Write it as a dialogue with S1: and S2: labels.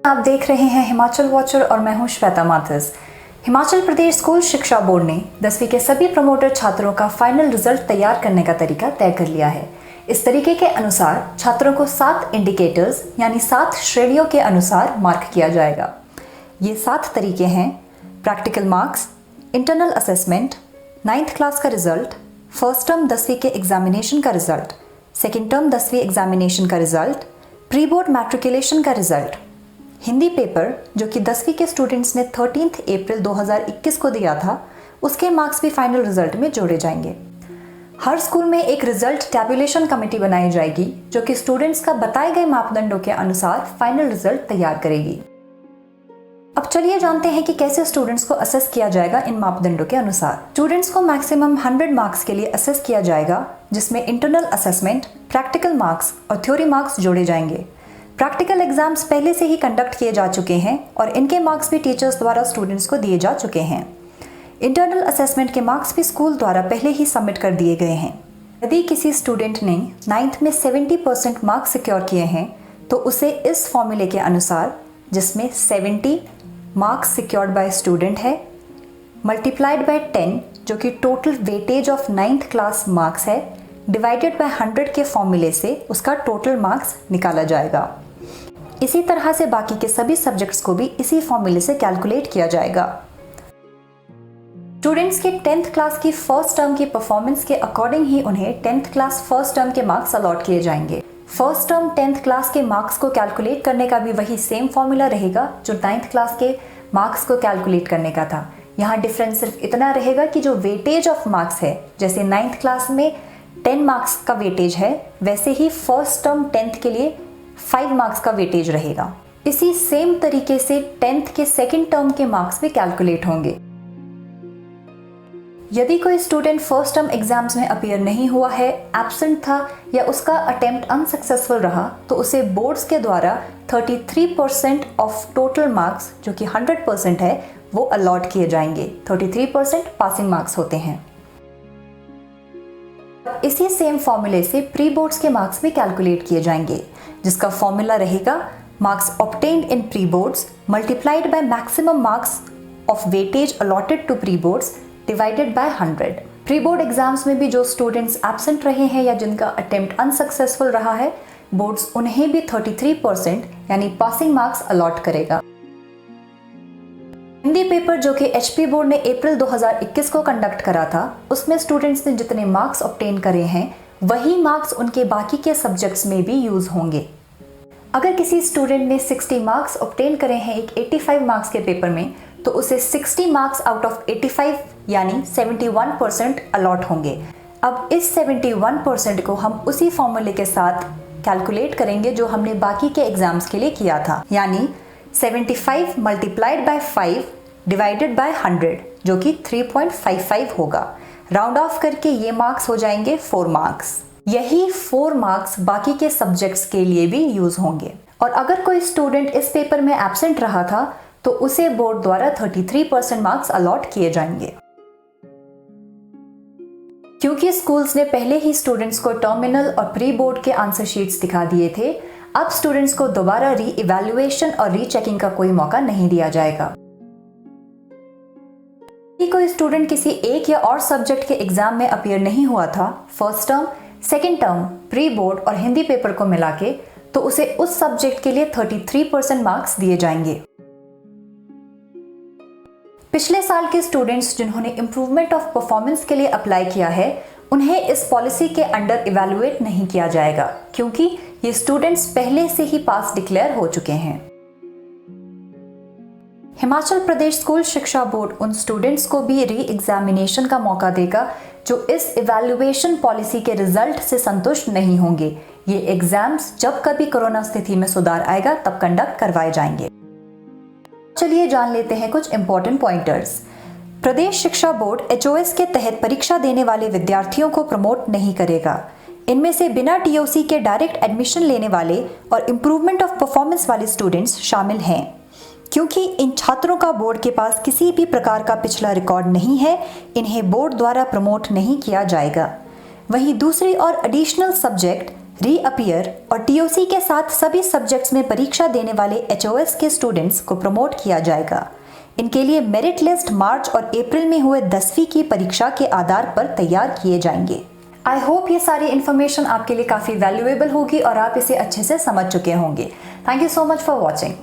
S1: आप देख रहे हैं हिमाचल वॉचर और मैं हूं श्वेता माथुर। हिमाचल प्रदेश स्कूल शिक्षा बोर्ड ने 10वीं के सभी प्रमोटर छात्रों का फाइनल रिजल्ट तैयार करने का तरीका तय कर लिया है। इस तरीके के अनुसार छात्रों को 7 इंडिकेटर्स यानी 7 श्रेणियों के अनुसार मार्क किया जाएगा। ये 7 तरीके हैं: practical marks, internal assessment, 9th class का रिजल्ट, फर्स्ट टर्म 10वीं के एग्जामिनेशन का रिजल्ट, सेकेंड टर्म 10वीं एग्जामिनेशन का रिजल्ट, प्री बोर्ड मैट्रिकुलेशन का रिजल्ट, हिंदी पेपर जो कि 10वीं के स्टूडेंट्स ने 13 अप्रैल 2021 को दिया था, उसके मार्क्स भी फाइनल रिजल्ट में जोड़े जाएंगे। हर स्कूल में एक रिजल्ट टैबुलेशन कमेटी बनाई जाएगी जो कि स्टूडेंट्स का बताए गए मापदंडों के अनुसार फाइनल रिजल्ट तैयार करेगी। अब चलिए जानते हैं कि कैसे स्टूडेंट्स को असेस किया जाएगा इन मापदंडों के अनुसार। स्टूडेंट्स को मैक्सिमम 100 मार्क्स के लिए असेस किया जाएगा, जिसमें इंटरनल असेसमेंट, प्रैक्टिकल मार्क्स और थ्योरी मार्क्स जोड़े जाएंगे। प्रैक्टिकल एग्जाम्स पहले से ही कंडक्ट किए जा चुके हैं और इनके मार्क्स भी टीचर्स द्वारा स्टूडेंट्स को दिए जा चुके हैं। इंटरनल असेसमेंट के मार्क्स भी स्कूल द्वारा पहले ही सबमिट कर दिए गए हैं। यदि किसी स्टूडेंट ने 9th में 70% मार्क्स सिक्योर किए हैं तो उसे इस फॉर्मूले के अनुसार, जिसमें 70 मार्क्स सिक्योर्ड बाय स्टूडेंट है मल्टीप्लाइड बाय 10 जो कि total weightage of 9th class marks है, डिवाइडेड बाय 100 के फॉर्मूले से उसका टोटल मार्क्स निकाला जाएगा। इसी तरह से बाकी के सभी सब्जेक्ट्स को भी इसी फॉर्मूले से कैलकुलेट किया जाएगा। स्टूडेंट्स के 10th क्लास की फर्स्ट टर्म की परफॉर्मेंस के अकॉर्डिंग ही उन्हें 10th क्लास फर्स्ट टर्म के मार्क्स अलॉट किए जाएंगे। फर्स्ट टर्म 10th क्लास के मार्क्स को कैलकुलेट करने का भी वही सेम फॉर्मूला रहेगा जो 9th क्लास के मार्क्स को कैलकुलेट करने का था। यहाँ डिफरेंस सिर्फ इतना रहेगा कि जो वेटेज ऑफ मार्क्स है, जैसे 9th क्लास में 10 मार्क्स का वेटेज है, वैसे ही फर्स्ट टर्म 10th के लिए 5 मार्क्स का वेटेज रहेगा। इसी सेम तरीके से 10th के सेकेंड टर्म के मार्क्स भी कैलकुलेट होंगे। यदि कोई स्टूडेंट फर्स्ट टर्म एग्जाम्स में अपीयर नहीं हुआ है, एब्सेंट था या उसका अटेम्प्ट अनसक्सेसफुल रहा, तो उसे बोर्ड्स के द्वारा 33% ऑफ टोटल मार्क्स जो कि 100% है वो अलॉट किए जाएंगे। 33% पासिंग मार्क्स होते हैं। इसी सेम फॉर्मूले से प्री बोर्ड्स के मार्क्स भी कैलकुलेट किए जाएंगे, जिसका फॉर्मूला रहेगा marks obtained in pre boards multiplied by maximum marks of weightage allotted to pre boards divided by 100। Pre board exams में भी जो स्टूडेंट्स एब्सेंट रहे हैं या जिनका अटेम्प्ट अनसक्सेसफुल रहा है, बोर्ड्स उन्हें भी 33% यानी पासिंग मार्क्स अलॉट करेगा। हिंदी पेपर जो कि एचपी बोर्ड ने अप्रैल 2021 को कंडक्ट करा था, उसमें स्टूडेंट्स ने जितने मार्क्स ऑब्टेन करे हैं वही मार्क्स उनके बाकी के सब्जेक्ट्स में भी यूज होंगे। अगर किसी स्टूडेंट ने 60 मार्क्स ऑब्टेन करे हैं एक 85 मार्क्स के पेपर में, तो उसे 60 मार्क्स आउट ऑफ 85 यानी 71% अलॉट होंगे। अब इस 71% को हम उसी फॉर्मूले के साथ कैलकुलेट करेंगे जो हमने बाकी के एग्जाम्स के लिए किया था, यानी 75 मल्टीप्लाइड बाय 5 डिवाइडेड बाय 100 जो कि 3.55 होगा। राउंड ऑफ करके ये मार्क्स हो जाएंगे 4 मार्क्स। यही 4 मार्क्स बाकी के सब्जेक्ट्स के लिए भी यूज होंगे। और अगर कोई स्टूडेंट इस पेपर में एब्सेंट रहा था तो उसे बोर्ड द्वारा 33% मार्क्स अलॉट किए जाएंगे। क्योंकि स्कूल्स ने पहले ही स्टूडेंट्स को टर्मिनल और प्री बोर्ड के आंसर शीट्स दिखा दिए थे, अब स्टूडेंट्स को दोबारा री इवैल्यूएशन और रीचेकिंग का कोई मौका नहीं दिया जाएगा। यदि कोई स्टूडेंट किसी एक या और सब्जेक्ट के एग्जाम में अपीयर नहीं हुआ था, first term, second term, pre board और हिंदी पेपर को मिला के, तो उसे उस सब्जेक्ट के लिए 33% मार्क्स दिए जाएंगे। पिछले साल के स्टूडेंट्स जिन्होंने इंप्रूवमेंट ऑफ परफॉर्मेंस के लिए अप्लाई किया है, उन्हें इस पॉलिसी के अंडर इवैल्यूएट नहीं किया जाएगा, क्योंकि ये स्टूडेंट्स पहले से ही पास डिक्लेयर हो चुके हैं। हिमाचल प्रदेश स्कूल शिक्षा बोर्ड उन स्टूडेंट्स को भी री एग्जामिनेशन का मौका देगा जो इस इवैल्यूएशन पॉलिसी के रिजल्ट से संतुष्ट नहीं होंगे। ये एग्जाम्स जब कभी कोरोना स्थिति में सुधार आएगा तब कंडक्ट करवाए जाएंगे। चलिए जान लेते हैं कुछ इंपॉर्टेंट पॉइंटर्स। प्रदेश शिक्षा बोर्ड एचओएस के तहत परीक्षा देने वाले विद्यार्थियों को प्रमोट नहीं करेगा। इनमें से बिना टीओसी के डायरेक्ट एडमिशन लेने वाले और इंप्रूवमेंट ऑफ परफॉर्मेंस वाले स्टूडेंट्स शामिल हैं। क्योंकि इन छात्रों का बोर्ड के पास किसी भी प्रकार का पिछला रिकॉर्ड नहीं है, इन्हें बोर्ड द्वारा प्रमोट नहीं किया जाएगा। वहीं दूसरी और एडिशनल सब्जेक्ट रीअपियर और टीओसी के साथ सभी सब्जेक्ट्स में परीक्षा देने वाले एचओएस के स्टूडेंट्स को प्रमोट किया जाएगा। इनके लिए मेरिट लिस्ट मार्च और अप्रैल में हुए 10वीं की परीक्षा के आधार पर तैयार किए जाएंगे। आई होप ये सारी इन्फॉर्मेशन आपके लिए काफ़ी वैल्यूएबल होगी और आप इसे अच्छे से समझ चुके होंगे। Thank you so much for watching.